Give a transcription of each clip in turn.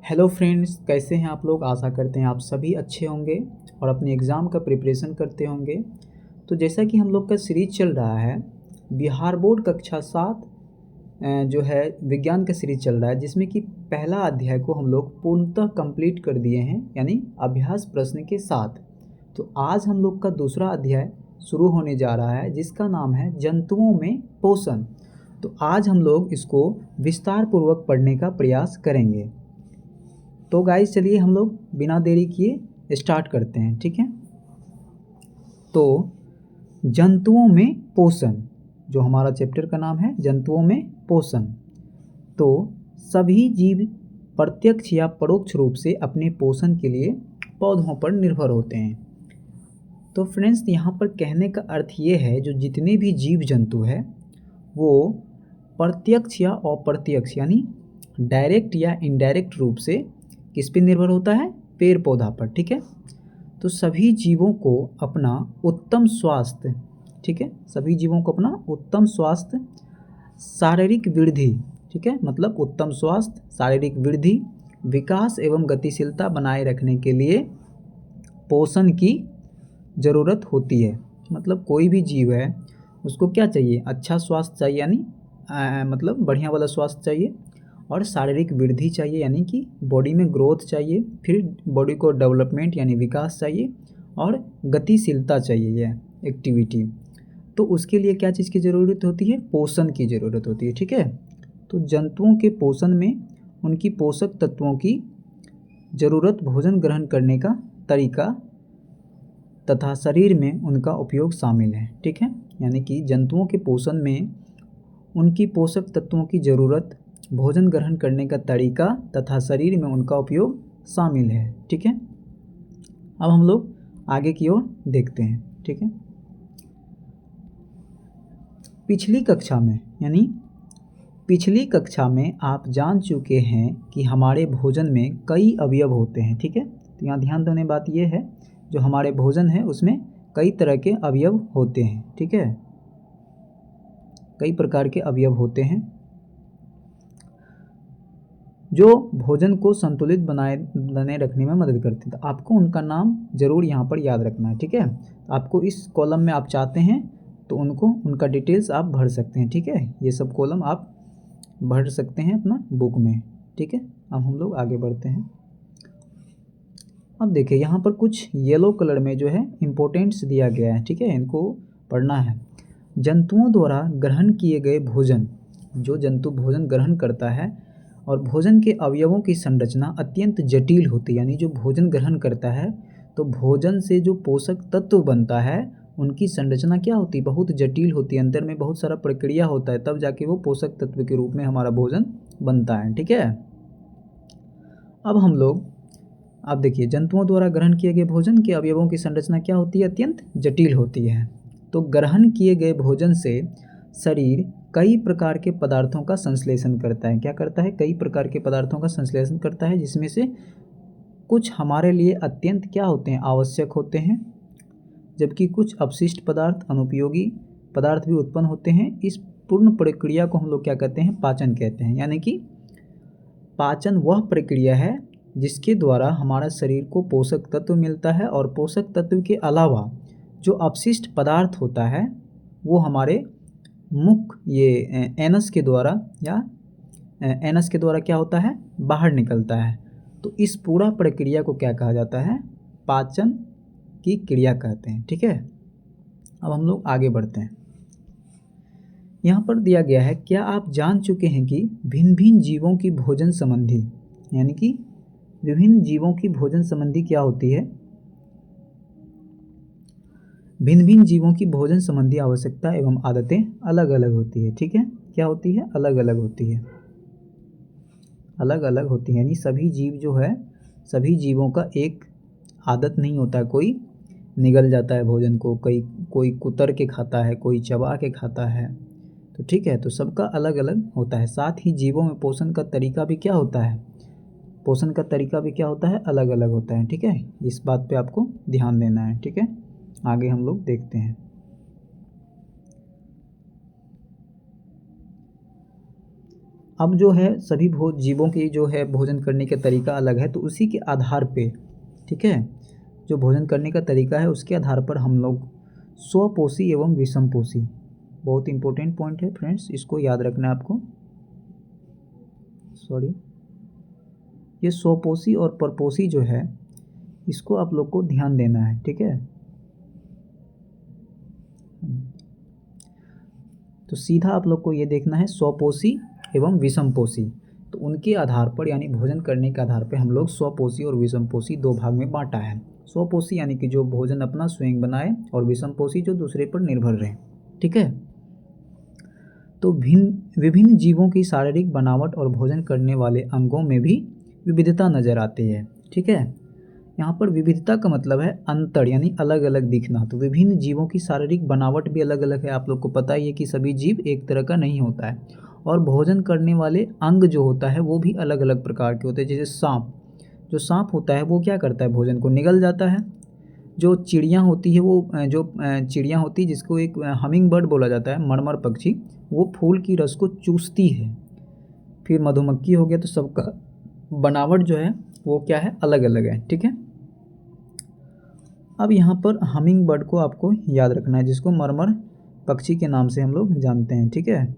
Hello friends, कैसे हैं आप लोग। आशा करते हैं आप सभी अच्छे होंगे और अपने एग्ज़ाम का प्रिपरेशन करते होंगे। तो जैसा कि हम लोग का सीरीज चल रहा है बिहार बोर्ड कक्षा 7 जो है विज्ञान का सीरीज चल रहा है, जिसमें कि पहला अध्याय को हम लोग पूर्णतः कंप्लीट कर दिए हैं, यानी अभ्यास प्रश्न के साथ। तो आज हम लोग का दूसरा अध्याय शुरू होने जा रहा है, जिसका नाम है जंतुओं में पोषण। तो आज हम लोग इसको विस्तार पूर्वक पढ़ने का प्रयास करेंगे। तो गाइस चलिए हम लोग बिना देरी किए स्टार्ट करते हैं, ठीक है। तो जंतुओं में पोषण, जो हमारा चैप्टर का नाम है जंतुओं में पोषण। तो सभी जीव प्रत्यक्ष या परोक्ष रूप से अपने पोषण के लिए पौधों पर निर्भर होते हैं। तो फ्रेंड्स, यहाँ पर कहने का अर्थ ये है, जो जितने भी जीव जंतु है वो प्रत्यक्ष या अप्रत्यक्ष यानी डायरेक्ट या इनडायरेक्ट रूप से किस पे निर्भर होता है, पेड़ पौधा पर, ठीक है। तो सभी जीवों को अपना उत्तम स्वास्थ्य, ठीक है, सभी जीवों को अपना उत्तम स्वास्थ्य, शारीरिक वृद्धि, ठीक है, मतलब उत्तम स्वास्थ्य, शारीरिक वृद्धि, विकास एवं गतिशीलता बनाए रखने के लिए पोषण की ज़रूरत होती है। मतलब कोई भी जीव है उसको क्या चाहिए, अच्छा स्वास्थ्य चाहिए, यानी मतलब बढ़िया वाला स्वास्थ्य चाहिए, और शारीरिक वृद्धि चाहिए यानी कि बॉडी में ग्रोथ चाहिए, फिर बॉडी को डेवलपमेंट यानी विकास चाहिए, और गतिशीलता चाहिए यह एक्टिविटी। तो उसके लिए क्या चीज़ की ज़रूरत होती है, पोषण की ज़रूरत होती है, ठीक है। तो जंतुओं के पोषण में उनकी पोषक तत्वों की ज़रूरत, भोजन ग्रहण करने का तरीका तथा शरीर में उनका उपयोग शामिल है, ठीक है। यानी कि जंतुओं के पोषण में उनकी पोषक तत्वों की ज़रूरत, भोजन ग्रहण करने का तरीका तथा शरीर में उनका उपयोग शामिल है, ठीक है। अब हम लोग आगे की ओर देखते हैं, ठीक है। पिछली कक्षा में आप जान चुके हैं कि हमारे भोजन में कई अवयव होते हैं, ठीक है। तो यहाँ ध्यान देने बात यह है, जो हमारे भोजन है उसमें कई तरह के अवयव होते हैं, ठीक है, कई प्रकार के अवयव होते हैं जो भोजन को संतुलित बनाए रखने में मदद करते हैं। तो आपको उनका नाम ज़रूर यहाँ पर याद रखना है, ठीक है। आपको इस कॉलम में आप चाहते हैं तो उनका डिटेल्स आप भर सकते हैं, ठीक है। ये सब कॉलम आप भर सकते हैं अपना बुक में, ठीक है। अब हम लोग आगे बढ़ते हैं। अब देखिए यहाँ पर कुछ येलो कलर में जो है इम्पोर्टेंट्स दिया गया है, ठीक है, इनको पढ़ना है। जंतुओं द्वारा ग्रहण किए गए भोजन, जो जंतु भोजन ग्रहण करता है और भोजन के अवयवों की संरचना अत्यंत जटिल होती है। यानी जो भोजन ग्रहण करता है तो भोजन से जो पोषक तत्व बनता है उनकी संरचना क्या होती है, बहुत जटिल होती है। अंदर में बहुत सारा प्रक्रिया होता है, तब जाके वो पोषक तत्व के रूप में हमारा भोजन बनता है, ठीक है। अब देखिए, जंतुओं द्वारा ग्रहण किए गए भोजन के अवयवों की संरचना क्या होती है, अत्यंत जटिल होती है। तो ग्रहण किए गए भोजन से शरीर कई प्रकार के पदार्थों का संश्लेषण करता है। क्या करता है, कई प्रकार के पदार्थों का संश्लेषण करता है, जिसमें से कुछ हमारे लिए अत्यंत क्या होते हैं, आवश्यक होते हैं, जबकि कुछ अपशिष्ट पदार्थ, अनुपयोगी पदार्थ भी उत्पन्न होते हैं। इस पूर्ण प्रक्रिया को हम लोग क्या कहते हैं, पाचन कहते हैं। यानी कि पाचन वह प्रक्रिया है जिसके द्वारा हमारा शरीर को पोषक तत्व मिलता है, और पोषक तत्व के अलावा जो अपशिष्ट पदार्थ होता है वो हमारे मुख एनस के द्वारा क्या होता है, बाहर निकलता है। तो इस पूरा प्रक्रिया को क्या कहा जाता है, पाचन की क्रिया कहते हैं, ठीक है। अब हम लोग आगे बढ़ते हैं। यहाँ पर दिया गया है, क्या आप जान चुके हैं कि भिन्न भिन्न जीवों की भोजन संबंधी, यानी कि विभिन्न जीवों की भोजन संबंधी क्या होती है, भिन्न भिन्न जीवों की भोजन संबंधी आवश्यकता एवं आदतें अलग अलग होती है, ठीक है। क्या होती है, अलग अलग होती है, अलग अलग होती है। यानी सभी जीव जो है, सभी जीवों का एक आदत नहीं होता है, कोई निगल जाता है भोजन को, कोई कुतर के खाता है, कोई चबा के खाता है, तो ठीक है। तो सबका अलग अलग होता है। साथ ही जीवों में पोषण का तरीका भी क्या होता है, अलग अलग होता है, ठीक है। इस बात पे आपको ध्यान देना है, ठीक है। आगे हम लोग देखते हैं। अब जो है सभी जीवों की जो है भोजन करने का तरीका अलग है, तो उसी के आधार पे, ठीक है, जो भोजन करने का तरीका है उसके आधार पर हम लोग स्वपोषी एवं विषमपोषी, बहुत इंपॉर्टेंट पॉइंट है फ्रेंड्स, इसको याद रखना है आपको। सॉरी, ये स्वपोषी और परपोषी जो है इसको आप लोग को ध्यान देना है, ठीक है। तो सीधा आप लोग को ये देखना है स्वपोषी एवं विषमपोषी, तो उनके आधार पर यानी भोजन करने के आधार पर हम लोग स्वपोषी और विषमपोषी दो भाग में बांटा है। स्वपोषी यानी कि जो भोजन अपना स्वयं बनाए, और विषमपोषी जो दूसरे पर निर्भर रहे, ठीक है। तो विभिन्न जीवों की शारीरिक बनावट और भोजन करने वाले अंगों में भी विविधता नज़र आती है, ठीक है। यहाँ पर विविधता का मतलब है अंतर, यानी अलग अलग दिखना। तो विभिन्न जीवों की शारीरिक बनावट भी अलग अलग है, आप लोग को पता ही है कि सभी जीव एक तरह का नहीं होता है, और भोजन करने वाले अंग जो होता है वो भी अलग अलग प्रकार के होते हैं। जैसे सांप, जो सांप होता है वो क्या करता है, भोजन को निगल जाता है। जो चिड़ियाँ होती है वो चिड़ियाँ होती है जिसको एक हमिंग बर्ड बोला जाता है, मरमर पक्षी, वो फूल की रस को चूसती है। फिर मधुमक्खी हो गया, तो सबका बनावट जो है वो क्या है, अलग अलग है, ठीक है। अब यहाँ पर हमिंग बर्ड को आपको याद रखना है, जिसको मरमर पक्षी के नाम से हम लोग जानते हैं, ठीक है।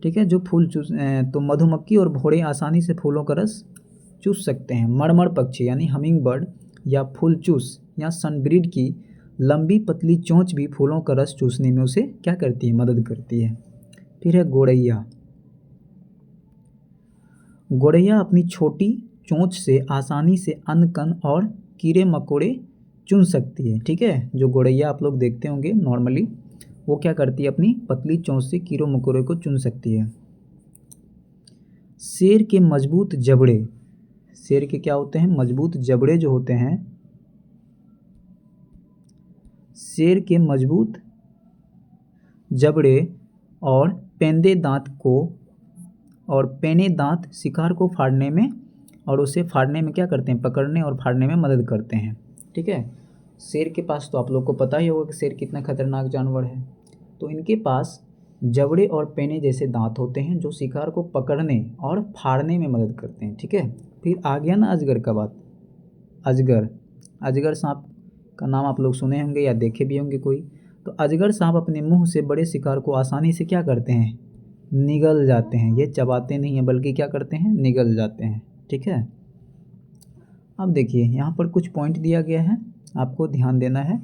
ठीक है, जो फूल तो मधुमक्खी और भौरे आसानी से फूलों का रस चूस सकते हैं। मरमर पक्षी यानी हमिंग बर्ड या फूल चूस या सनब्रीड की लंबी पतली चोंच भी फूलों का रस चूसने में उसे क्या करती है, मदद करती है। फिर है गोरैया। गोरैया अपनी छोटी चोंच से आसानी से अन्न कण और कीड़े मकोड़े चुन सकती है, ठीक है। जो गोरैया आप लोग देखते होंगे नॉर्मली, वो क्या करती है, अपनी पतली चोंच से कीड़ों मकोड़े को चुन सकती है। शेर के मजबूत जबड़े, शेर के क्या होते हैं, मजबूत जबड़े जो होते हैं, शेर के मजबूत जबड़े और पेंदे दांत को और पेने दांत शिकार को फाड़ने में और उसे फाड़ने में क्या करते हैं, पकड़ने और फाड़ने में मदद करते हैं, ठीक है। शेर के पास तो आप लोग को पता ही होगा कि शेर कितना खतरनाक जानवर है। तो इनके पास जबड़े और पेने जैसे दांत होते हैं जो शिकार को पकड़ने और फाड़ने में मदद करते हैं, ठीक है। फिर आ गया ना अजगर का बात। अजगर, अजगर सांप का नाम आप लोग सुने होंगे या देखे भी होंगे कोई। तो अजगर सांप अपने मुंह से बड़े शिकार को आसानी से क्या करते हैं, निगल जाते हैं। ये चबाते नहीं हैं बल्कि क्या करते हैं, निगल जाते हैं, ठीक है। अब देखिए यहाँ पर कुछ पॉइंट दिया गया है, आपको ध्यान देना है,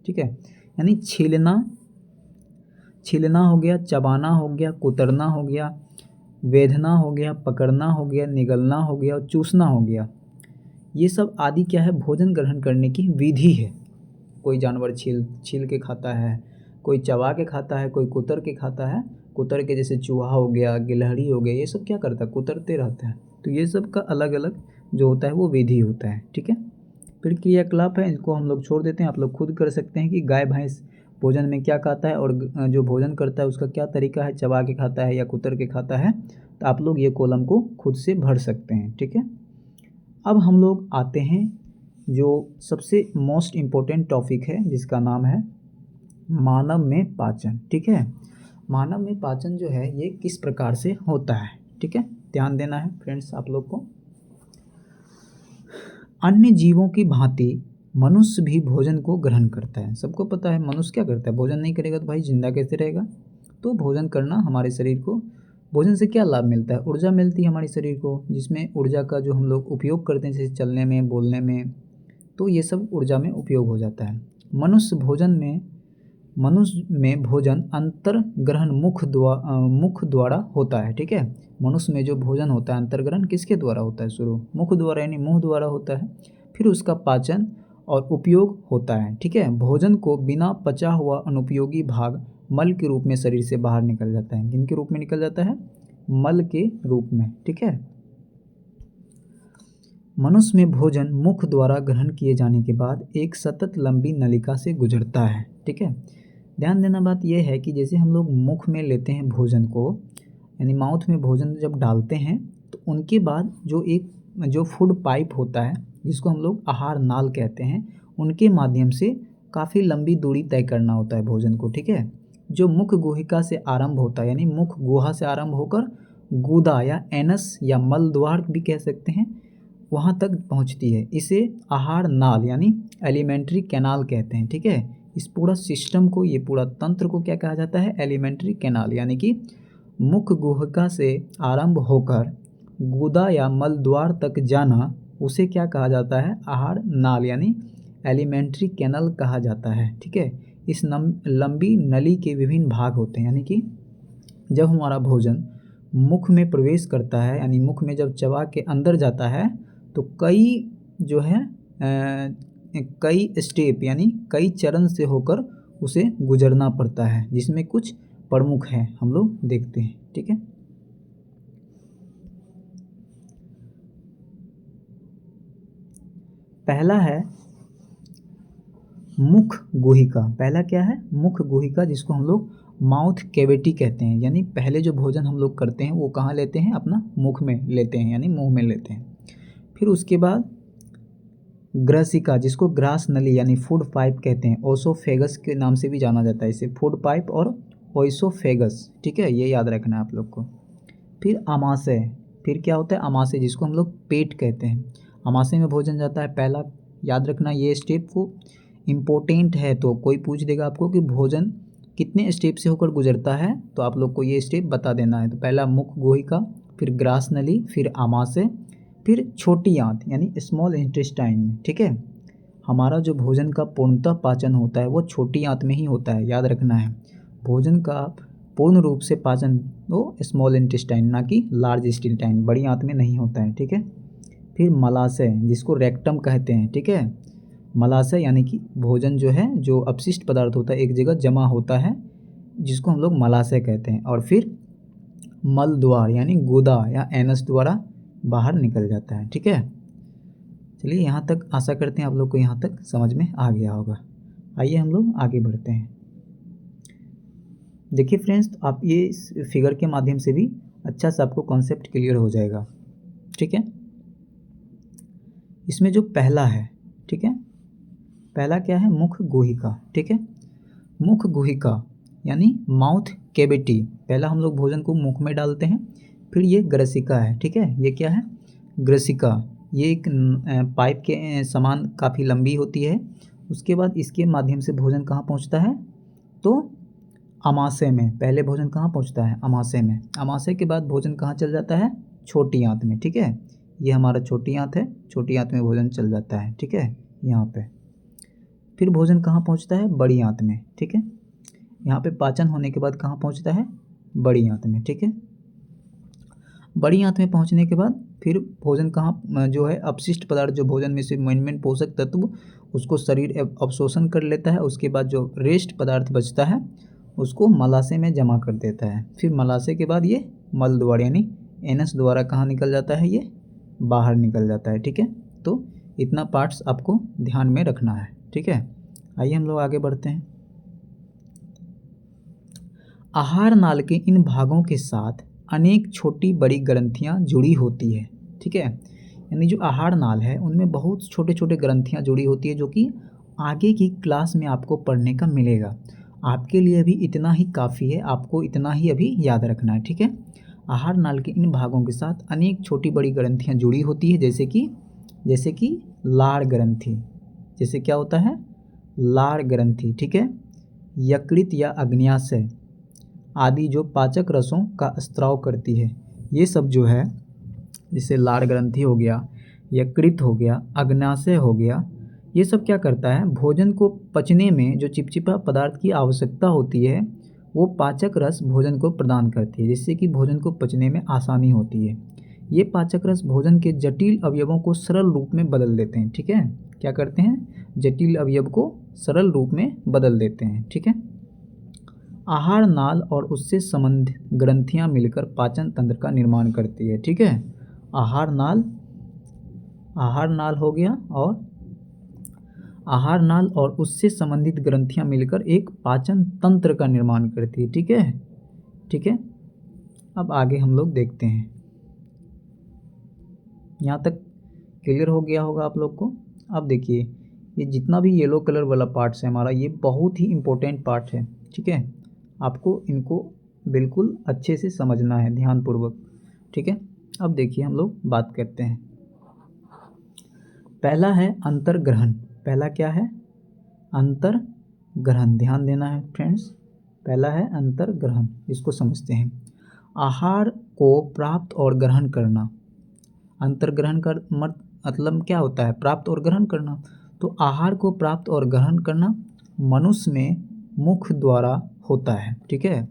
ठीक है। यानी छीलना हो गया, चबाना हो गया, कुतरना हो गया, वेधना हो गया, पकड़ना हो गया, निगलना हो गया और चूसना हो गया। ये सब आदि क्या है, भोजन ग्रहण करने की विधि है। कोई जानवर छील के खाता है, कोई चबा के खाता है, कोई कुतर के खाता है। कुतर के जैसे चूहा हो गया, गिलहरी हो गया, ये सब क्या करता है, कुतरते रहता है। तो ये सब का अलग अलग जो होता है वो विधि होता है, ठीक है। फिर क्रियाकलाप है, इनको हम लोग छोड़ देते हैं, आप लोग खुद कर सकते हैं कि गाय भैंस भोजन में क्या खाता है और जो भोजन करता है उसका क्या तरीका है, चबा के खाता है या कुतर के खाता है। तो आप लोग ये कॉलम को खुद से भर सकते हैं, ठीक है। अब हम लोग आते हैं जो सबसे मोस्ट इम्पोर्टेंट टॉपिक है, जिसका नाम है मानव में पाचन, ठीक है। मानव में पाचन जो है ये किस प्रकार से होता है, ठीक है, ध्यान देना है फ्रेंड्स आप लोग को। अन्य जीवों की भांति मनुष्य भी भोजन को ग्रहण करता है। सबको पता है मनुष्य क्या करता है, भोजन नहीं करेगा तो भाई जिंदा कैसे रहेगा। तो भोजन करना हमारे शरीर को, भोजन से क्या लाभ मिलता है, ऊर्जा मिलती है हमारे शरीर को, जिसमें ऊर्जा का जो हम लोग उपयोग करते हैं जैसे चलने में, बोलने में, तो ये सब ऊर्जा में उपयोग हो जाता है। मनुष्य में भोजन अंतर ग्रहण मुख द्वारा होता है, ठीक है। मनुष्य में जो भोजन होता है अंतर ग्रहण किसके द्वारा होता है, शुरू मुख द्वारा यानी मुंह द्वारा होता है। फिर उसका पाचन और उपयोग होता है, ठीक है। भोजन को बिना पचा हुआ अनुपयोगी भाग मल के रूप में शरीर से बाहर निकल जाता है। किन के रूप में निकल जाता है, मल के रूप में, ठीक है। मनुष्य में भोजन मुख द्वारा ग्रहण किए जाने के बाद एक सतत लंबी नलिका से गुजरता है, ठीक है। ध्यान देना बात यह है कि जैसे हम लोग मुख में लेते हैं भोजन को, यानी माउथ में भोजन जब डालते हैं, तो उनके बाद जो फूड पाइप होता है जिसको हम लोग आहार नाल कहते हैं, उनके माध्यम से काफ़ी लंबी दूरी तय करना होता है भोजन को, ठीक है। जो मुख्य गुहिका से आरंभ होता है, यानी मुख्य गुहा से आरंभ होकर गुदा या एनस या मल द्वार भी कह सकते हैं, वहाँ तक पहुँचती है। इसे आहार नाल यानी एलिमेंट्री कैनाल कहते हैं, ठीक है। इस पूरा सिस्टम को, ये पूरा तंत्र को क्या कहा जाता है? एलिमेंट्री कैनाल, यानी कि मुख्य गुहिका से आरंभ होकर गुदा या मल द्वार तक जाना, उसे क्या कहा जाता है? आहार नाल यानी एलिमेंट्री कैनल कहा जाता है, ठीक है। इस लंबी नली के विभिन्न भाग होते हैं, यानी कि जब हमारा भोजन मुख में प्रवेश करता है, यानी मुख में जब चबा के अंदर जाता है, तो कई जो है कई स्टेप यानी कई चरण से होकर उसे गुजरना पड़ता है, जिसमें कुछ प्रमुख हैं, हम लोग देखते हैं, ठीक है। पहला है मुख गुहिका। पहला क्या है? मुख गुहिका, जिसको हम लोग माउथ कैविटी कहते हैं। यानी पहले जो भोजन हम लोग करते हैं वो कहाँ लेते हैं? अपना मुख में लेते हैं, यानी मुंह में लेते हैं। फिर उसके बाद ग्रसिका, जिसको ग्रास नली यानी फूड पाइप कहते हैं। ओसोफेगस के नाम से भी जाना जाता है इसे, फूड पाइप और ओइसोफेगस, ठीक है, ये याद रखना है आप लोग को। फिर आमाशय, फिर क्या होता है? आमाशय, जिसको हम लोग पेट कहते हैं। आमाशय में भोजन जाता है। पहला याद रखना, ये स्टेप को इम्पोर्टेंट है, तो कोई पूछ देगा आपको कि भोजन कितने स्टेप से होकर गुजरता है, तो आप लोग को ये स्टेप बता देना है। तो पहला मुख गुहिका, फिर ग्रास नली, फिर आमाशय, फिर छोटी आंत यानी स्मॉल इंटेस्टाइन में, ठीक है। हमारा जो भोजन का पूर्णतः पाचन होता है वो छोटी आंत में ही होता है, याद रखना है। भोजन का पूर्ण रूप से पाचन वो स्मॉल इंटेस्टाइन, ना कि लार्ज इंटेस्टाइन, बड़ी आंत में नहीं होता है, ठीक है। फिर मलाशय, जिसको रेक्टम कहते हैं, ठीक है। मलाशय यानी कि भोजन जो है, जो अपशिष्ट पदार्थ होता है एक जगह जमा होता है, जिसको हम लोग मलाशय कहते हैं। और फिर मल द्वार यानी गुदा या एनस द्वारा बाहर निकल जाता है, ठीक है। चलिए, यहाँ तक आशा करते हैं आप लोग को यहाँ तक समझ में आ गया होगा। आइए हम लोग आगे बढ़ते हैं। देखिए फ्रेंड्स, तो आप ये इस फिगर के माध्यम से भी अच्छा सा आपको कॉन्सेप्ट क्लियर हो जाएगा, ठीक है। इसमें जो पहला है, ठीक है, पहला क्या है? मुख गुहिका, ठीक है। मुख गुहिका यानी माउथ कैविटी, पहला हम लोग भोजन को मुख में डालते हैं। फिर ये ग्रसिका है, ठीक है। ये क्या है? ग्रसिका। ये एक पाइप के समान काफ़ी लंबी होती है। उसके बाद इसके माध्यम से भोजन कहाँ पहुँचता है? तो आमाशय में। पहले भोजन कहाँ पहुँचता है? आमाशय में। आमाशय के बाद भोजन कहाँ चल जाता है? छोटी आंत में, ठीक है। ये हमारा छोटी आंत है, छोटी आंत में भोजन चल जाता है, ठीक है, यहाँ पे। फिर भोजन कहाँ पहुँचता है? बड़ी आंत में, ठीक है। यहाँ पे पाचन होने के बाद कहाँ पहुँचता है? बड़ी आंत में, ठीक है। बड़ी आंत में पहुँचने के बाद फिर भोजन कहाँ जो है अपशिष्ट पदार्थ, जो भोजन में से मेन पोषक तत्व, उसको शरीर अवशोषण कर लेता है। उसके बाद जो रेस्ट पदार्थ बचता है उसको मलाशय में जमा कर देता है। फिर मलाशय के बाद ये मल द्वार यानी एनस द्वारा कहाँ निकल जाता है? ये बाहर निकल जाता है, ठीक है। तो इतना पार्ट्स आपको ध्यान में रखना है, ठीक है। आइए हम लोग आगे बढ़ते हैं। आहार नाल के इन भागों के साथ अनेक छोटी बड़ी ग्रंथियां जुड़ी होती है, ठीक है। यानी जो आहार नाल है उनमें बहुत छोटे छोटे ग्रंथियां जुड़ी होती है, जो कि आगे की क्लास में आपको पढ़ने का मिलेगा। आपके लिए अभी इतना ही काफ़ी है, आपको इतना ही अभी याद रखना है, ठीक है। आहार नाल के इन भागों के साथ अनेक छोटी बड़ी ग्रंथियां जुड़ी होती है, जैसे कि लार ग्रंथि। जैसे क्या होता है? लार ग्रंथि, ठीक है। यकृत या अग्न्याशय आदि जो पाचक रसों का स्त्राव करती है, ये सब जो है, जैसे लार ग्रंथि हो गया, यकृत हो गया, अग्न्याशय हो गया, ये सब क्या करता है? भोजन को पचने में जो चिपचिपा पदार्थ की आवश्यकता होती है वो पाचक रस भोजन को प्रदान करती है, जिससे कि भोजन को पचने में आसानी होती है। ये पाचक रस भोजन के जटिल अवयवों को सरल रूप में बदल देते हैं, ठीक है। क्या करते हैं? जटिल अवयव को सरल रूप में बदल देते हैं, ठीक है। आहार नाल और उससे संबंधित ग्रंथियां मिलकर पाचन तंत्र का निर्माण करती है, ठीक है। आहार नाल हो गया, और आहार नाल और उससे संबंधित ग्रंथियां मिलकर एक पाचन तंत्र का निर्माण करती है, ठीक है, ठीक है। अब आगे हम लोग देखते हैं। यहाँ तक क्लियर हो गया होगा आप लोग को। अब देखिए, ये जितना भी येलो कलर वाला पार्ट्स है हमारा, ये बहुत ही इम्पोर्टेंट पार्ट है, ठीक है। आपको इनको बिल्कुल अच्छे से समझना है ध्यानपूर्वक, ठीक है। अब देखिए हम लोग बात करते हैं। पहला है अंतर्ग्रहण। पहला क्या है? अंतर्ग्रहण। ध्यान देना है फ्रेंड्स, पहला है अंतर्ग्रहण, इसको समझते हैं। आहार को प्राप्त और ग्रहण करना। अंतर्ग्रहण का मतलब क्या होता है? प्राप्त और ग्रहण करना। तो आहार को प्राप्त और ग्रहण करना मनुष्य में मुख द्वारा होता है, ठीक है।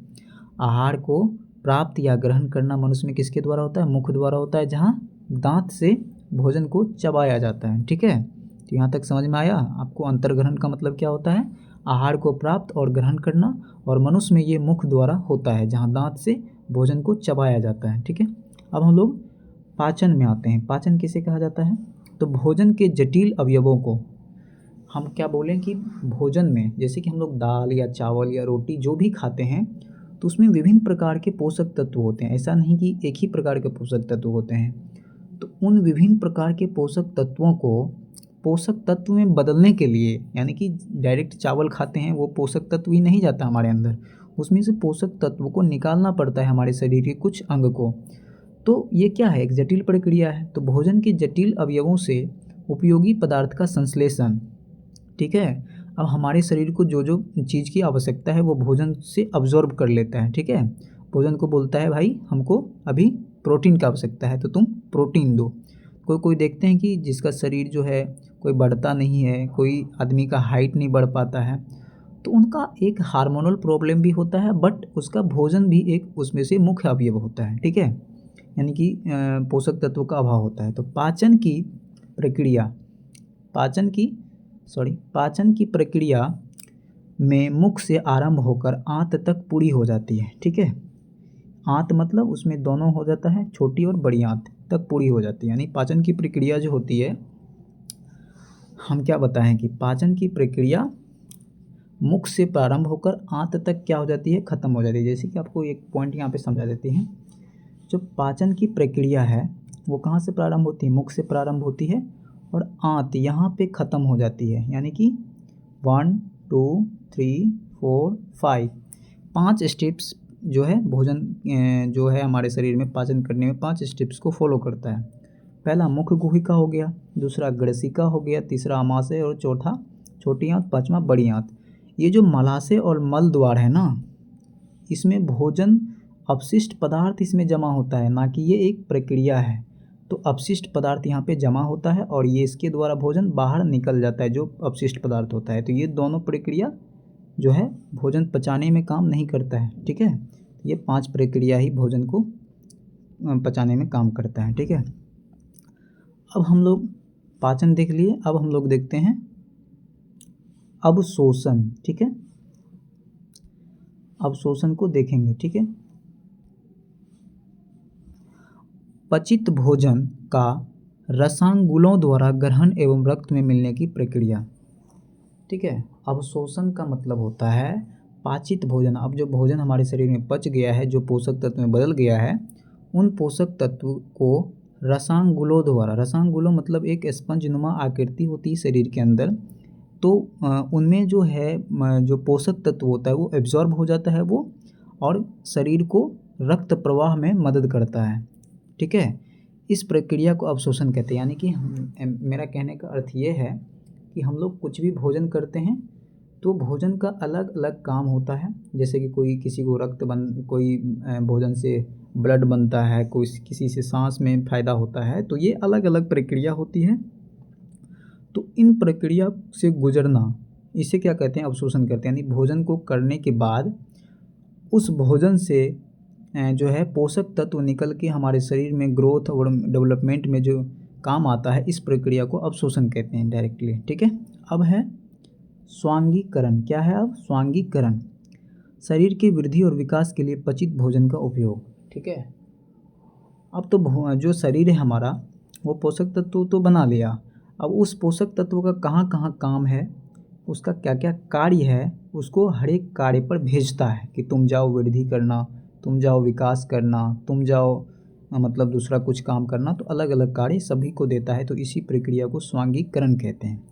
आहार को प्राप्त या ग्रहण करना मनुष्य में किसके द्वारा होता है? मुख द्वारा होता है, जहाँ दांत से भोजन को चबाया जाता है, ठीक है। तो यहाँ तक समझ में आया आपको अंतर्ग्रहण का मतलब क्या होता है? आहार को प्राप्त और ग्रहण करना, और मनुष्य में ये मुख द्वारा होता है, जहाँ दांत से भोजन को चबाया जाता है, ठीक है। अब हम लोग पाचन में आते हैं। पाचन किसे कहा जाता है? तो भोजन के जटिल अवयवों को हम क्या बोलें कि भोजन में, जैसे कि हम लोग दाल या चावल या रोटी जो भी खाते हैं, तो उसमें विभिन्न प्रकार के पोषक तत्व होते हैं। ऐसा नहीं कि एक ही प्रकार के पोषक तत्व होते हैं। तो उन विभिन्न प्रकार के पोषक तत्वों को पोषक तत्व में बदलने के लिए, यानी कि डायरेक्ट चावल खाते हैं वो पोषक तत्व ही नहीं जाता हमारे अंदर, उसमें से पोषक तत्व को निकालना पड़ता है हमारे शरीर के कुछ अंग को। तो ये क्या है? एक जटिल प्रक्रिया है। तो भोजन के जटिल अवयवों से उपयोगी पदार्थ का संश्लेषण, ठीक है। अब हमारे शरीर को जो जो चीज़ की आवश्यकता है वो भोजन से अब्जॉर्ब कर लेता है, ठीक है। भोजन को बोलता है भाई हमको अभी प्रोटीन की आवश्यकता है, तो तुम प्रोटीन दो। कोई कोई देखते हैं कि जिसका शरीर जो है कोई बढ़ता नहीं है, कोई आदमी का हाइट नहीं बढ़ पाता है, तो उनका एक हार्मोनल प्रॉब्लम भी होता है, बट उसका भोजन भी एक उसमें से मुख्य अवयव होता है, ठीक है। यानी कि पोषक तत्वों का अभाव होता है। तो पाचन की प्रक्रिया, पाचन की प्रक्रिया में मुख से आरंभ होकर आंत तक पूरी हो जाती है, ठीक है। आंत मतलब उसमें दोनों हो जाता है, छोटी और बड़ी आंत तक पूरी हो जाती है। यानी पाचन की प्रक्रिया जो होती है, हम क्या बताएं कि पाचन की प्रक्रिया मुख से प्रारंभ होकर आंत तक क्या हो जाती है? खत्म हो जाती है। जैसे कि आपको एक पॉइंट यहाँ पे समझा देते हैं। जो पाचन की प्रक्रिया है वो कहाँ से प्रारंभ होती है? मुख से प्रारंभ होती है, और आंत यहाँ पे ख़त्म हो जाती है। यानी कि 1 2 3 4 5 5 स्टेप्स जो है भोजन जो है हमारे शरीर में पाचन करने में 5 स्टेप्स को फॉलो करता है। पहला मुख गुहिका हो गया, दूसरा ग्रसिका हो गया, तीसरा आमाशय, और चौथा छोटी आंत, पाँचवा बड़ी आंत। ये जो मलाशय और मल द्वार है ना, इसमें भोजन अपशिष्ट पदार्थ इसमें जमा होता है, ना कि ये एक प्रक्रिया है। तो अपशिष्ट पदार्थ यहाँ पे जमा होता है और ये इसके द्वारा भोजन बाहर निकल जाता है, जो अपशिष्ट पदार्थ होता है। तो ये दोनों प्रक्रिया जो है भोजन पचाने में काम नहीं करता है, ठीक है। ये 5 प्रक्रिया ही भोजन को पचाने में काम करता है, ठीक है। अब हम लोग पाचन देख लिए, अब हम लोग देखते हैं अवशोषण, ठीक है। अवशोषण को देखेंगे, ठीक है। पचित भोजन का रसांगुलों द्वारा ग्रहण एवं रक्त में मिलने की प्रक्रिया, ठीक है। अवशोषण का मतलब होता है पाचित भोजन। अब जो भोजन हमारे शरीर में पच गया है, जो पोषक तत्व में बदल गया है, उन पोषक तत्व को रसांगुलों द्वारा, रसांगुलों मतलब एक स्पंजनुमा आकृति होती है शरीर के अंदर, तो उनमें जो है जो पोषक तत्व होता है वो एब्जॉर्ब हो जाता है वो, और शरीर को रक्त प्रवाह में मदद करता है, ठीक है। इस प्रक्रिया को अवशोषण कहते हैं। यानी कि मेरा कहने का अर्थ ये है कि हम लोग कुछ भी भोजन करते हैं तो भोजन का अलग अलग काम होता है। जैसे कि किसी को कोई भोजन से ब्लड बनता है, कोई किसी से सांस में फ़ायदा होता है, तो ये अलग अलग प्रक्रिया होती है। तो इन प्रक्रिया से गुजरना, इसे क्या कहते हैं? अवशोषण करते हैं। यानी भोजन को करने के बाद उस भोजन से जो है पोषक तत्व निकल के हमारे शरीर में ग्रोथ और डेवलपमेंट में जो काम आता है, इस प्रक्रिया को अवशोषण कहते हैं डायरेक्टली, ठीक है। अब है स्वांगीकरण। क्या है? अब स्वांगीकरण, शरीर की वृद्धि और विकास के लिए पचित भोजन का उपयोग, ठीक है। अब तो जो शरीर है हमारा वो पोषक तत्व तो बना लिया, अब उस पोषक तत्व का कहाँ कहाँ काम है, उसका क्या क्या कार्य है, उसको हर एक कार्य पर भेजता है कि तुम जाओ वृद्धि करना, तुम जाओ विकास करना, तुम जाओ मतलब दूसरा कुछ काम करना। तो अलग अलग कार्य सभी को देता है, तो इसी प्रक्रिया को स्वांगीकरण कहते हैं।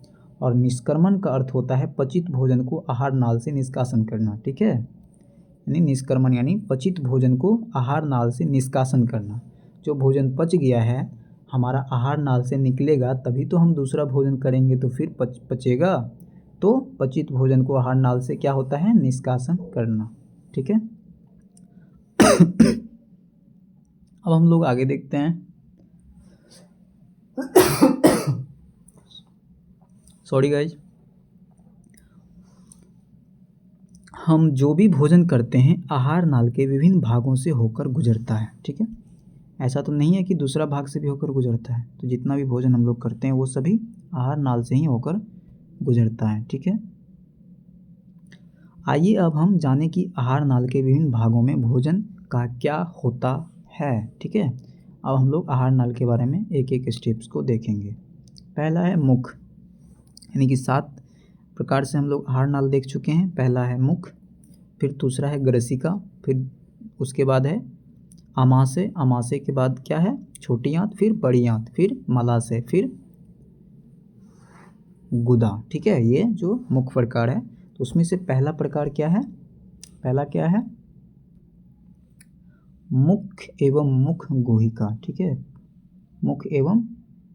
और निष्क्रमण का अर्थ होता है पचित भोजन को आहार नाल से निष्कासन करना, ठीक है। यानी निष्क्रमण यानी पचित भोजन को आहार नाल से निष्कासन करना। जो भोजन पच गया है हमारा आहार नाल से निकलेगा तभी तो हम दूसरा भोजन करेंगे, तो फिर पचेगा। तो पचित भोजन को आहार नाल से क्या होता है, निष्कासन करना, ठीक है। अब हम लोग आगे देखते हैं। सॉरी गाइज, हम जो भी भोजन करते हैं आहार नाल के विभिन्न भागों से होकर गुजरता है, ठीक है। ऐसा तो नहीं है कि दूसरा भाग से भी होकर गुजरता है, तो जितना भी भोजन हम लोग करते हैं वो सभी आहार नाल से ही होकर गुजरता है, ठीक है। आइए अब हम जाने कि आहार नाल के विभिन्न भागों में भोजन का क्या होता है, ठीक है। अब हम लोग आहार नाल के बारे में एक एक स्टेप्स को देखेंगे। पहला है मुख, यानी कि 7 प्रकार से हम लोग आहार नाल देख चुके हैं। पहला है मुख, फिर दूसरा है ग्रसिका, फिर उसके बाद है आमाशय, आमाशय के बाद क्या है छोटी आंत, फिर बड़ी आंत, फिर मलाशय, फिर गुदा, ठीक है। ये जो मुख प्रकार है, तो उसमें से पहला प्रकार क्या है, पहला क्या है मुख एवं मुख गुहिका, ठीक है। मुख एवं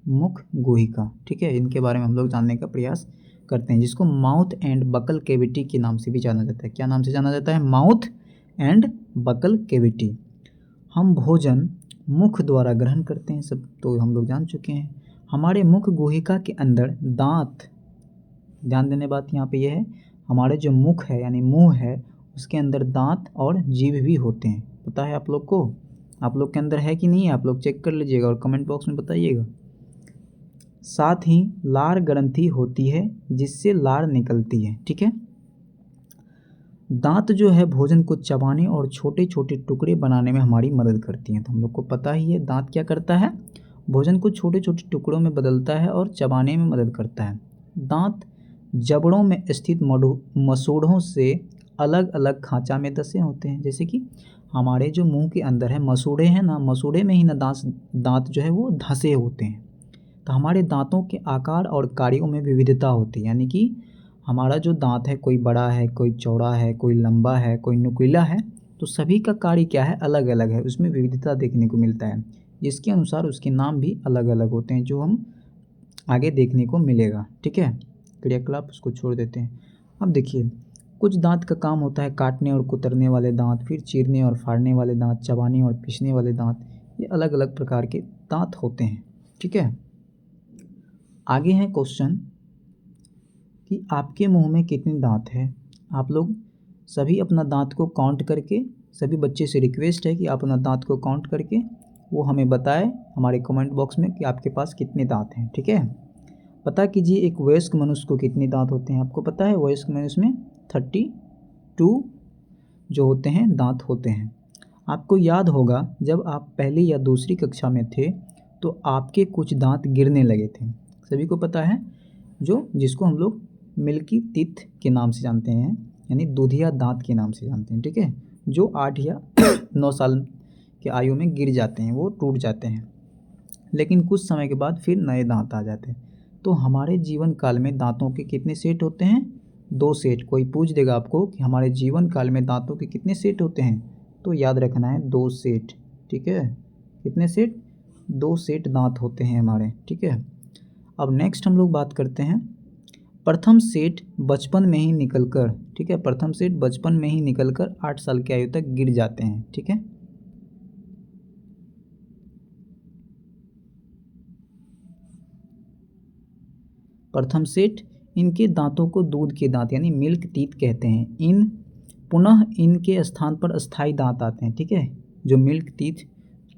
मुख गुहिका, ठीक है। इनके बारे में हम लोग जानने का प्रयास करते हैं, जिसको माउथ एंड बकल कैविटी के नाम से भी जाना जाता है। क्या नाम से जाना जाता है, माउथ एंड बकल कैविटी। हम भोजन मुख द्वारा ग्रहण करते हैं, सब तो हम लोग जान चुके हैं। हमारे मुख गुहिका के अंदर दांत, ध्यान देने बात यहाँ पे यह है, हमारे जो मुख है यानी मुंह है उसके अंदर दांत और जीभ भी होते हैं। पता है आप लोग को, आप लोग के अंदर है कि नहीं है, आप लोग चेक कर लीजिएगा और कमेंट बॉक्स में बताइएगा। साथ ही लार ग्रंथि होती है जिससे लार निकलती है, ठीक है। दांत जो है भोजन को चबाने और छोटे छोटे टुकड़े बनाने में हमारी मदद करती हैं। तो हम लोग को पता ही है दांत क्या करता है, भोजन को छोटे छोटे टुकड़ों में बदलता है और चबाने में मदद करता है। दांत जबड़ों में स्थित मसूड़ों से अलग अलग खांचा में दसे होते हैं। जैसे कि हमारे जो मुंह के अंदर है मसूड़े हैं ना, मसूड़े में ही ना दांत जो है वो धसे होते हैं। तो हमारे दांतों के आकार और कार्यों में विविधता होती है, यानी कि हमारा जो दांत है कोई बड़ा है, कोई चौड़ा है, कोई लंबा है, कोई नुकीला है, तो सभी का कार्य क्या है, अलग अलग है। उसमें विविधता देखने को मिलता है, जिसके अनुसार उसके नाम भी अलग अलग होते हैं, जो हम आगे देखने को मिलेगा, ठीक है। क्रियाकलाप उसको छोड़ देते हैं। अब देखिए, कुछ दांत का काम होता है काटने और कुतरने वाले दांत, फिर चीरने और फाड़ने वाले दांत, चबाने और पीसने वाले दांत, ये अलग अलग प्रकार के दांत होते हैं, ठीक है। आगे है क्वेश्चन कि आपके मुंह में कितने दांत हैं। आप लोग सभी अपना दांत को काउंट करके, सभी बच्चे से रिक्वेस्ट है कि आप अपना दांत को काउंट करके वो हमें बताएं हमारे कमेंट बॉक्स में कि आपके पास कितने दांत हैं, ठीक है। पता कीजिए एक वयस्क मनुष्य को कितने दांत होते हैं। आपको पता है वयस्क मनुष्य में 32 जो होते हैं दांत होते हैं। आपको याद होगा जब आप पहली या दूसरी कक्षा में थे तो आपके कुछ दांत गिरने लगे थे, सभी को पता है, जिसको हम लोग मिल्की टीथ के नाम से जानते हैं, यानी दूधिया दांत के नाम से जानते हैं, ठीक है। जो 8 या 9 साल के आयु में गिर जाते हैं, वो टूट जाते हैं, लेकिन कुछ समय के बाद फिर नए दांत आ जाते हैं। तो हमारे जीवन काल में दांतों के कितने सेट होते हैं, 2 सेट। कोई पूछ देगा आपको कि हमारे जीवन काल में दांतों के कितने सेट होते हैं, तो याद रखना है 2 सेट, ठीक है। कितने सेट, 2 सेट दांत होते हैं हमारे, ठीक है। अब नेक्स्ट हम लोग बात करते हैं, प्रथम सेट बचपन में ही निकलकर, ठीक है, प्रथम सेट बचपन में ही निकलकर 8 साल की आयु तक गिर जाते हैं, ठीक है। प्रथम सेट, इनके दांतों को दूध के दांत यानी मिल्क टीथ कहते हैं। पुनः इनके स्थान पर अस्थाई दांत आते हैं, ठीक है। जो मिल्क टीथ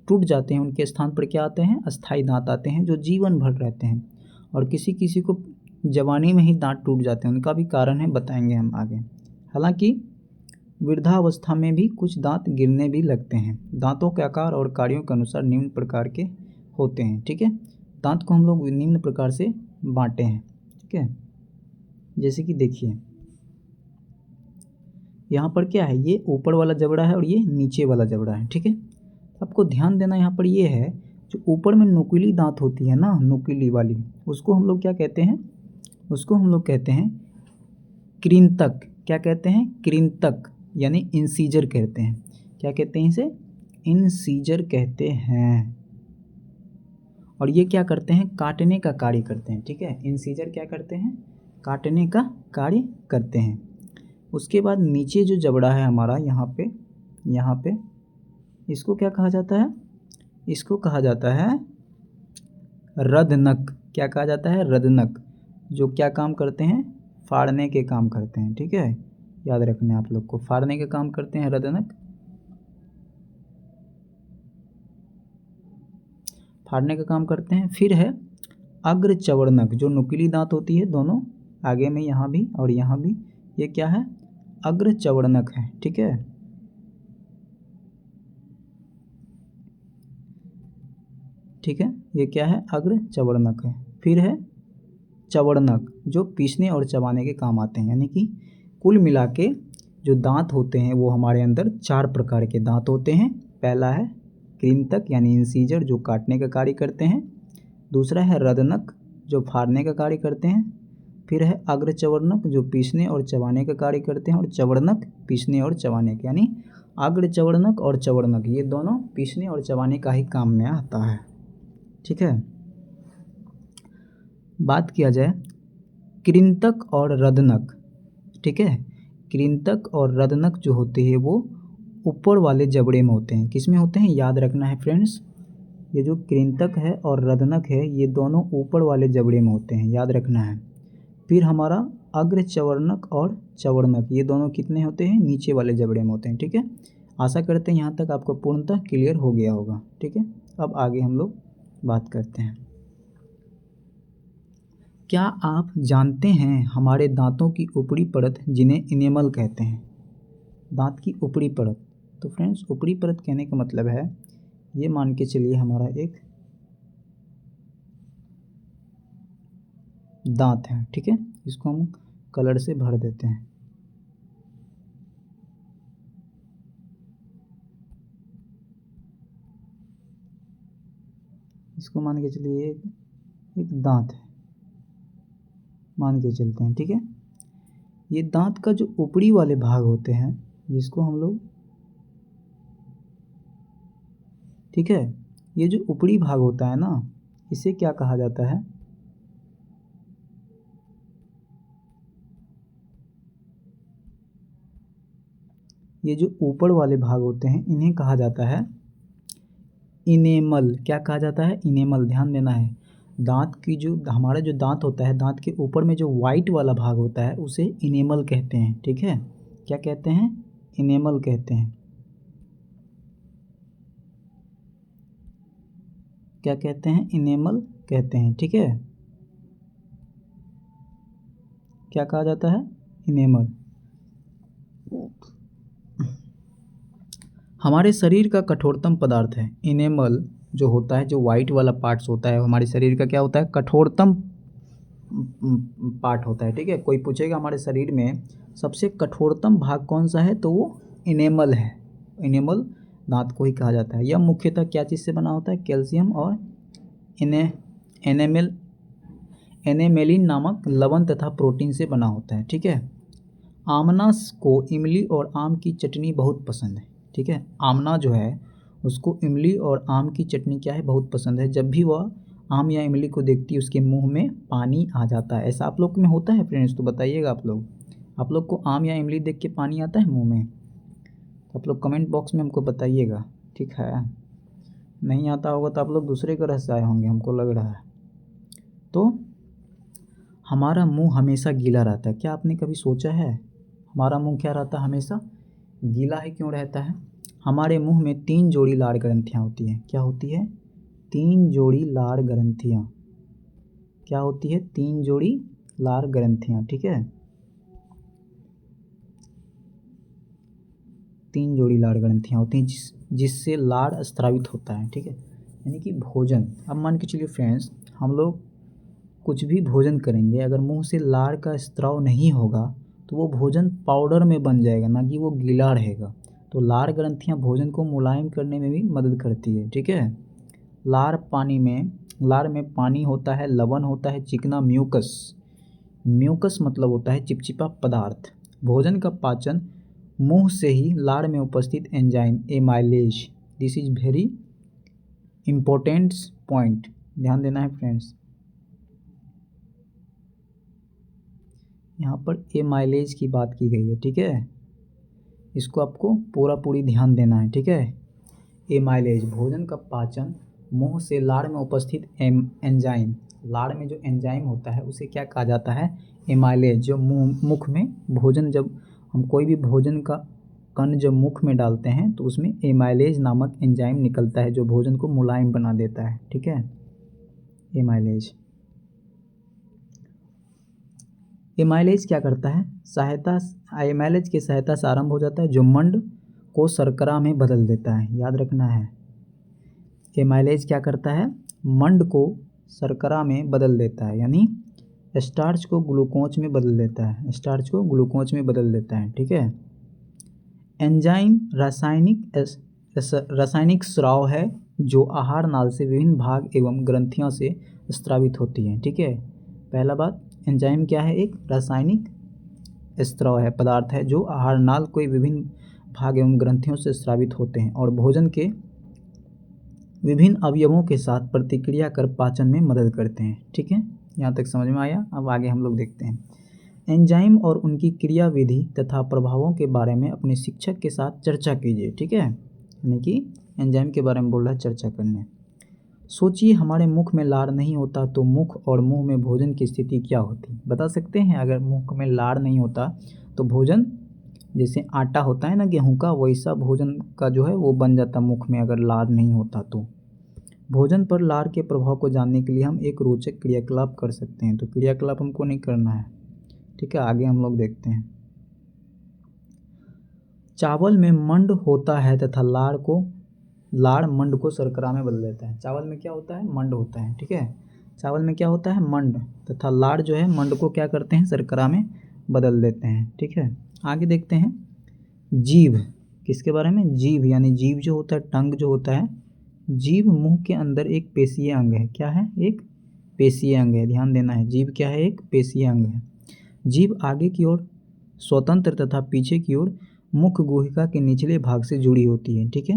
टूट जाते हैं उनके स्थान पर क्या आते हैं, अस्थाई दांत आते हैं, जो जीवन भर रहते हैं। और किसी किसी को जवानी में ही दांत टूट जाते हैं, उनका भी कारण है, बताएंगे हम आगे। हालांकि वृद्धावस्था में भी कुछ दांत गिरने भी लगते हैं। दांतों के आकार और कार्यों के अनुसार निम्न प्रकार के होते हैं, ठीक है। दांत को हम लोग निम्न प्रकार से बांटे हैं, ठीक है। जैसे कि देखिए यहाँ पर क्या है, ये ऊपर वाला जबड़ा है और ये नीचे वाला जबड़ा है, ठीक है। आपको ध्यान देना यहाँ पर ये है, जो ऊपर में नुकीली दांत होती है ना, नुकीली वाली, उसको हम लोग क्या कहते हैं, उसको हम लोग कहते हैं कृंतक। क्या कहते हैं? कृंतक यानी इंसीजर कहते हैं। क्या कहते हैं इसे? इंसीजर कहते हैं। और ये क्या करते हैं? काटने का कार्य करते हैं। ठीक है, इंसीजर क्या करते हैं? काटने का कार्य करते हैं। उसके बाद नीचे जो जबड़ा है हमारा यहाँ पे इसको क्या कहा जाता है? इसको कहा जाता है रदनक। क्या कहा जाता है? रदनक। जो क्या काम करते हैं? फाड़ने के काम करते हैं। ठीक है, याद रखना आप लोग को, फाड़ने के काम करते हैं रदनक, फाड़ने का काम करते हैं। फिर है अग्र चवर्णक, जो नुकीली दांत होती है दोनों, आगे में यहाँ भी और यहाँ भी, ये क्या है? अग्र चवर्णक है। ठीक है, ठीक है, ये क्या है? अग्र चवर्णक है। फिर है चवर्णक, जो पीसने और चबाने के काम आते हैं। यानी कि कुल मिला के जो दांत होते हैं वो हमारे अंदर 4 प्रकार के दांत होते हैं। पहला है कृंतक यानी इंसीजर, जो काटने का कार्य करते हैं। दूसरा है रदनक, जो फाड़ने का कार्य करते हैं। फिर है अग्र चवर्णक, जो पीसने और चबाने का कार्य करते हैं। और चवर्णक, पीसने और चबाने के, यानी अग्र चवर्णक और चवर्णक ये दोनों पीसने और चबाने का ही काम में आता है। ठीक है, बात किया जाए कृंतक और रदनक। ठीक है, कृंतक और रदनक जो होते हैं वो ऊपर वाले जबड़े में होते हैं। किस में होते हैं? याद रखना है फ्रेंड्स, ये जो कृंतक है और रदनक है ये दोनों ऊपर वाले जबड़े में होते हैं, याद रखना है। फिर हमारा अग्र चवर्णक और चवर्णक ये दोनों कितने होते हैं? नीचे वाले जबड़े में होते हैं। ठीक है, आशा करते हैं यहाँ तक आपको पूर्णतः क्लियर हो गया होगा। ठीक है, अब आगे हम लोग बात करते हैं। क्या आप जानते हैं हमारे दांतों की ऊपरी परत जिन्हें इनेमल कहते हैं? दांत की ऊपरी परत, तो फ्रेंड्स ऊपरी परत कहने का मतलब है, ये मान के चलिए हमारा एक दांत है। ठीक है, इसको हम कलर से भर देते हैं। इसको मान के चलिए एक दांत है, मान के चलते हैं। ठीक है, ये दांत का जो ऊपरी वाले भाग होते हैं जिसको हम लोग, ठीक है, ये जो ऊपरी भाग होता है ना, इसे क्या कहा जाता है? ये जो ऊपर वाले भाग होते हैं इन्हें कहा जाता है इनेमल। क्या कहा जाता है? इनेमल। ध्यान देना है, दांत की जो हमारा जो दांत होता है, दांत के ऊपर में जो वाइट वाला भाग होता है उसे इनेमल कहते हैं। ठीक है, क्या कहते हैं? इनेमल कहते हैं। क्या कहते हैं? इनेमल कहते हैं। ठीक है, क्या कहा जाता है? इनेमल। हमारे शरीर का कठोरतम पदार्थ है इनेमल। जो होता है, जो वाइट वाला पार्ट्स होता है हमारे शरीर का, क्या होता है? कठोरतम पार्ट होता है। ठीक है, कोई पूछेगा हमारे शरीर में सबसे कठोरतम भाग कौन सा है, तो वो इनेमल है। इनेमल दांत को ही कहा जाता है। यह मुख्यतः क्या चीज़ से बना होता है? कैल्शियम और एनेमेलिन नामक लवण तथा प्रोटीन से बना होता है। ठीक है, आमना को इमली और आम की चटनी बहुत पसंद है। ठीक है, आमना जो है उसको इमली और आम की चटनी क्या है? बहुत पसंद है। जब भी वह आम या इमली को देखती है उसके मुंह में पानी आ जाता है। ऐसा आप लोग में होता है फ्रेंड्स? तो बताइएगा आप लोग को आम या इमली देख के पानी आता है मुंह में? तो आप लोग कमेंट बॉक्स में हमको बताइएगा। ठीक है, नहीं आता होगा तो आप लोग दूसरे ग्रह से आए होंगे, हमको लग रहा है। तो हमारा मुंह हमेशा गीला रहता है। क्या आपने कभी सोचा है हमारा मुंह क्या रहता है? हमेशा गीला ही क्यों रहता है? हमारे मुंह में 3 जोड़ी लार ग्रंथियाँ होती हैं। क्या होती है? 3 जोड़ी लार ग्रंथियाँ। क्या होती है? 3 जोड़ी लार ग्रंथियाँ। ठीक है, 3 जोड़ी लार ग्रंथियाँ होती हैं जिससे लार स्रावित होता है। ठीक है, यानी कि भोजन, अब मान के चलिए फ्रेंड्स, हम लोग कुछ भी भोजन करेंगे, अगर मुंह से लार का स्राव नहीं होगा तो वो भोजन पाउडर में बन जाएगा, ना कि वो गीला रहेगा। तो लार ग्रंथियाँ भोजन को मुलायम करने में भी मदद करती है। ठीक है, लार में पानी होता है, लवण होता है, चिकना म्यूकस, म्यूकस मतलब होता है चिपचिपा पदार्थ। भोजन का पाचन मुंह से ही लार में उपस्थित enzyme amylase, this is very important point, ध्यान देना है फ्रेंड्स। यहाँ पर एमाइलेज की बात की गई है, ठीक है, इसको आपको पूरी ध्यान देना है, ठीक है। एमाइलेज, भोजन का पाचन मुंह से लार में उपस्थित एंजाइम, लार में जो एंजाइम होता है उसे क्या कहा जाता है, एमाइलेज। जो मुख में भोजन, जब हम कोई भी भोजन का कण जब मुख में डालते हैं तो उसमें एमाइलेज नामक एंजाइम निकलता है जो भोजन को मुलायम बना देता है, ठीक है, एमाइलेज। एमाइलेज क्या करता है, एमाइलेज की सहायता से आरंभ हो जाता है जो मंड को शर्करा में बदल देता है, याद रखना है। एमाइलेज क्या करता है, मंड को शर्करा में बदल देता है, यानी स्टार्च को ग्लूकोज में बदल देता है, स्टार्च को ग्लूकोज में बदल देता है, ठीक है। एंजाइम रासायनिक स्राव है जो आहार नाल से विभिन्न भाग एवं ग्रंथियों से स्रावित होती है, ठीक है। पहला बात, एंजाइम क्या है, एक रासायनिक स्राव है, पदार्थ है जो आहार नाल कोई विभिन्न भाग एवं ग्रंथियों से स्रावित होते हैं और भोजन के विभिन्न अवयवों के साथ प्रतिक्रिया कर पाचन में मदद करते हैं, ठीक है। यहाँ तक समझ में आया। अब आगे हम लोग देखते हैं एंजाइम और उनकी क्रियाविधि तथा प्रभावों के बारे में अपने शिक्षक के साथ चर्चा कीजिए, ठीक है, यानी कि एंजाइम के बारे में बोल रहा है चर्चा करने। सोचिए हमारे मुख में लार नहीं होता तो मुख और मुंह में भोजन की स्थिति क्या होती, बता सकते हैं। अगर मुख में लार नहीं होता तो भोजन, जैसे आटा होता है ना गेहूं का, वैसा भोजन का जो है वो बन जाता मुख में अगर लार नहीं होता तो। भोजन पर लार के प्रभाव को जानने के लिए हम एक रोचक क्रियाकलाप कर सकते हैं, तो क्रियाकलाप हमको नहीं करना है, ठीक है, आगे हम लोग देखते हैं। चावल में मंड होता है तथा लार मंड को शर्करा में बदल देता है। चावल में क्या होता है, मंड होता है, ठीक है, चावल में क्या होता है, मंड, तथा लार जो है मंड को क्या करते हैं, शर्करा में बदल देते हैं, ठीक है। आगे देखते हैं जीभ, किसके बारे में, जीभ, यानी जीभ जो होता है, टंग जो होता है, जीभ मुंह के अंदर एक पेशीय अंग है, क्या है, एक पेशीय अंग है, ध्यान देना है। जीभ क्या है, एक पेशीय अंग है। जीभ आगे की ओर स्वतंत्र तथा पीछे की ओर मुख गुहिका के निचले भाग से जुड़ी होती है, ठीक है,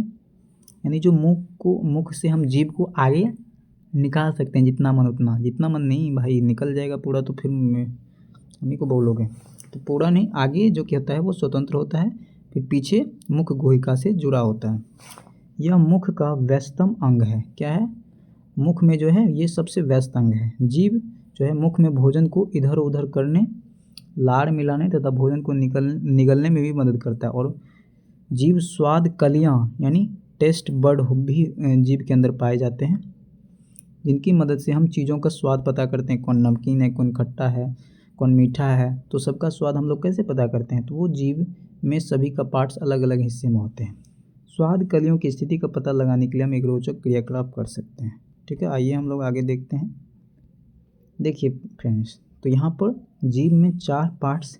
यानी जो मुख से हम जीभ को आगे निकाल सकते हैं, जितना मन उतना, जितना मन नहीं भाई, निकल जाएगा पूरा तो फिर हम ही को बोलोगे, तो पूरा नहीं, आगे जो क्या होता है वो स्वतंत्र होता है, फिर पीछे मुख गुहिका से जुड़ा होता है। यह मुख का व्यस्तम अंग है, क्या है, मुख में जो है ये सबसे व्यस्त अंग है। जीभ जो है मुख में भोजन को इधर उधर करने, लार मिलाने तथा भोजन को निगलने में भी मदद करता है। और जीभ स्वाद कलियाँ यानी टेस्ट बड भी जीभ के अंदर पाए जाते हैं, जिनकी मदद से हम चीज़ों का स्वाद पता करते हैं, कौन नमकीन है, कौन खट्टा है, कौन मीठा है, तो सबका स्वाद हम लोग कैसे पता करते हैं, तो वो जीभ में सभी का पार्ट्स अलग अलग हिस्से में होते हैं। स्वाद कलियों की स्थिति का पता लगाने के लिए हम एक रोचक क्रियाकलाप कर सकते हैं, ठीक है। आइए हम लोग आगे देखते हैं। देखिए फ्रेंड्स, तो यहाँ पर जीभ में 4 पार्ट्स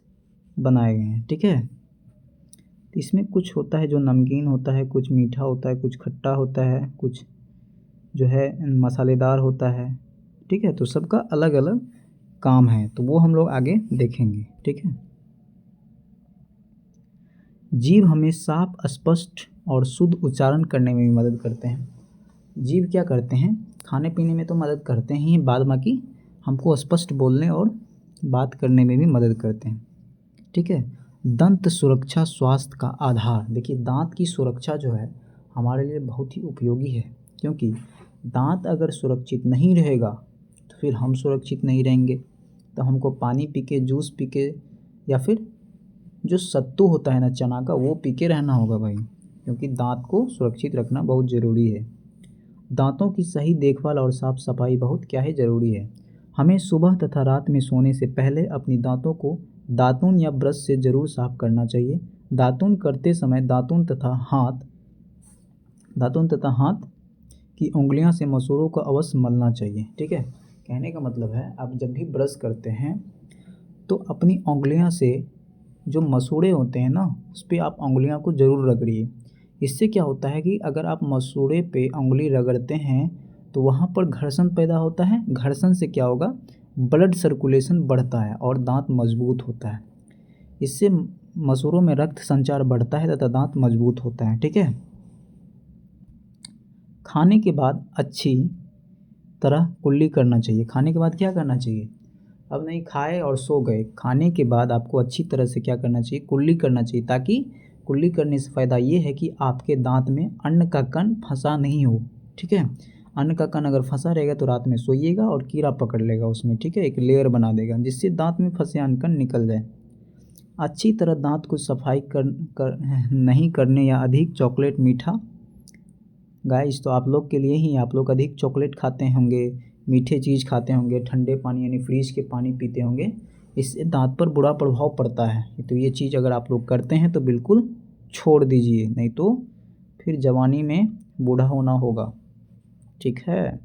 बनाए गए हैं, ठीक है। तो इसमें कुछ होता है जो नमकीन होता है, कुछ मीठा होता है, कुछ खट्टा होता है, कुछ जो है मसालेदार होता है, ठीक है, तो सबका अलग अलग काम है, तो वो हम लोग आगे देखेंगे, ठीक है। जीभ हमें साफ, स्पष्ट और शुद्ध उच्चारण करने में भी मदद करते हैं। जीभ क्या करते हैं, खाने पीने में तो मदद करते ही, बाद बाकी हमको स्पष्ट बोलने और बात करने में भी मदद करते हैं, ठीक है। दंत सुरक्षा स्वास्थ्य का आधार, देखिए दांत की सुरक्षा जो है हमारे लिए बहुत ही उपयोगी है, क्योंकि दांत अगर सुरक्षित नहीं रहेगा तो फिर हम सुरक्षित नहीं रहेंगे। तो हमको पानी पी के, जूस पी के, या फिर जो सत्तू होता है ना चना का, वो पी के रहना होगा भाई, क्योंकि दांत को सुरक्षित रखना बहुत ज़रूरी है। दांतों की सही देखभाल और साफ सफाई बहुत क्या है, ज़रूरी है। हमें सुबह तथा रात में सोने से पहले अपनी दांतों को दातून या ब्रश से ज़रूर साफ करना चाहिए। दातून करते समय दातून तथा हाथ की उंगलियां से मसूड़ों को अवश्य मलना चाहिए, ठीक है। कहने का मतलब है आप जब भी ब्रश करते हैं तो अपनी उंगलियां से जो मसूड़े होते हैं ना, उस पर आप उंगलियां को ज़रूर रगड़िए। इससे क्या होता है कि अगर आप मसूड़े पे उंगली रगड़ते हैं तो वहाँ पर घर्षण पैदा होता है, घर्षण से क्या होगा, ब्लड सर्कुलेशन बढ़ता है और दांत मजबूत होता है। इससे मसूड़ों में रक्त संचार बढ़ता है तथा दांत मजबूत होता है। ठीक है। खाने के बाद अच्छी तरह कुल्ली करना चाहिए। खाने के बाद क्या करना चाहिए? अब नहीं खाए और सो गए, खाने के बाद आपको अच्छी तरह से क्या करना चाहिए? कुल्ली करना चाहिए, ताकि कुल्ली करने से फ़ायदा ये है कि आपके दांत में अन्न का कण फंसा नहीं हो। ठीक है। अन्न का कण अगर फंसा रहेगा तो रात में सोइएगा और कीड़ा पकड़ लेगा उसमें। ठीक है। एक लेयर बना देगा जिससे दांत में फंसे अन्न कण निकल जाए। अच्छी तरह दांत को सफाई नहीं करने या अधिक चॉकलेट मीठा, गाइस तो आप लोग के लिए ही, आप लोग अधिक चॉकलेट खाते होंगे, मीठे चीज़ खाते होंगे, ठंडे पानी यानी फ्रीज के पानी पीते होंगे, इससे दांत पर बुरा प्रभाव पड़ता है। तो ये चीज़ अगर आप लोग करते हैं तो बिल्कुल छोड़ दीजिए, नहीं तो फिर जवानी में बूढ़ा होना होगा। ठीक है।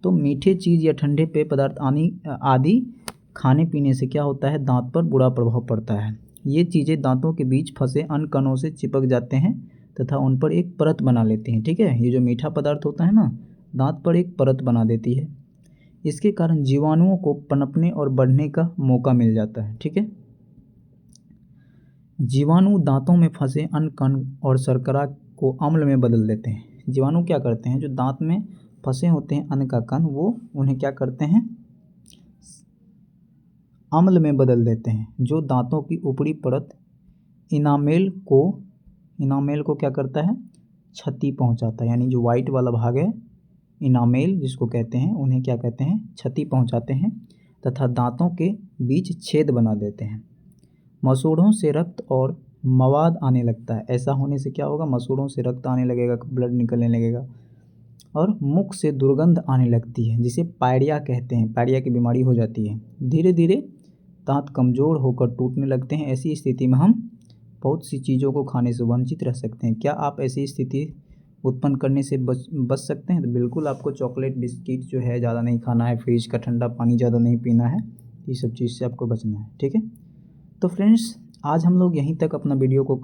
तो मीठे चीज़ या ठंडे पेय पदार्थ आदि खाने पीने से क्या होता है? दांत पर बुरा प्रभाव पड़ता है। ये चीज़ें दांतों के बीच फंसे अन्न कणों से चिपक जाते हैं तथा उन पर एक परत बना लेती हैं। ठीक है। ये जो मीठा पदार्थ होता है ना, दांत पर एक परत बना देती है। इसके कारण जीवाणुओं को पनपने और बढ़ने का मौका मिल जाता है। ठीक है। जीवाणु दांतों में फंसे अन्न कण और शर्करा को अम्ल में बदल देते हैं। जीवाणु क्या करते हैं? जो दांत में फंसे होते हैं अन्न का कण, वो उन्हें क्या करते हैं? अम्ल में बदल देते हैं, जो दांतों की ऊपरी परत इनामेल को क्या करता है? क्षति पहुंचाता है। यानी जो वाइट वाला भाग है, इनामेल जिसको कहते हैं, उन्हें क्या कहते हैं? क्षति पहुंचाते हैं तथा दांतों के बीच छेद बना देते हैं। मसूड़ों से रक्त और मवाद आने लगता है। ऐसा होने से क्या होगा? मसूड़ों से रक्त आने लगेगा, ब्लड निकलने लगेगा और मुख से दुर्गंध आने लगती है, जिसे पायरिया कहते हैं। पायरिया की बीमारी हो जाती है। धीरे धीरे दांत कमज़ोर होकर टूटने लगते हैं। ऐसी स्थिति में हम बहुत सी चीज़ों को खाने से वंचित रह सकते हैं। क्या आप ऐसी स्थिति उत्पन्न करने से बच सकते हैं? तो बिल्कुल आपको चॉकलेट बिस्किट जो है ज़्यादा नहीं खाना है, फ्रिज का ठंडा पानी ज़्यादा नहीं पीना है, ये सब चीज़ से आपको बचना है। ठीक है। तो फ्रेंड्स, आज हम लोग यहीं तक अपना वीडियो को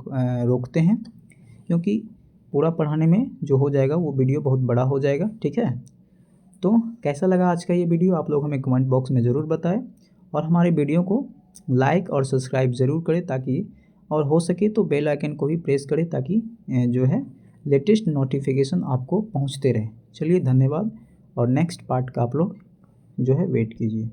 रोकते हैं, क्योंकि पूरा पढ़ाने में जो हो जाएगा वो वीडियो बहुत बड़ा हो जाएगा। ठीक है। तो कैसा लगा आज का ये वीडियो, आप लोग हमें कमेंट बॉक्स में ज़रूर बताएं और हमारे वीडियो को लाइक और सब्सक्राइब ज़रूर करें, ताकि और हो सके तो बेल आइकन को भी प्रेस करें, ताकि जो है लेटेस्ट नोटिफिकेशन आपको पहुंचते रहे। चलिए, धन्यवाद और नेक्स्ट पार्ट का आप लोग जो है वेट कीजिए।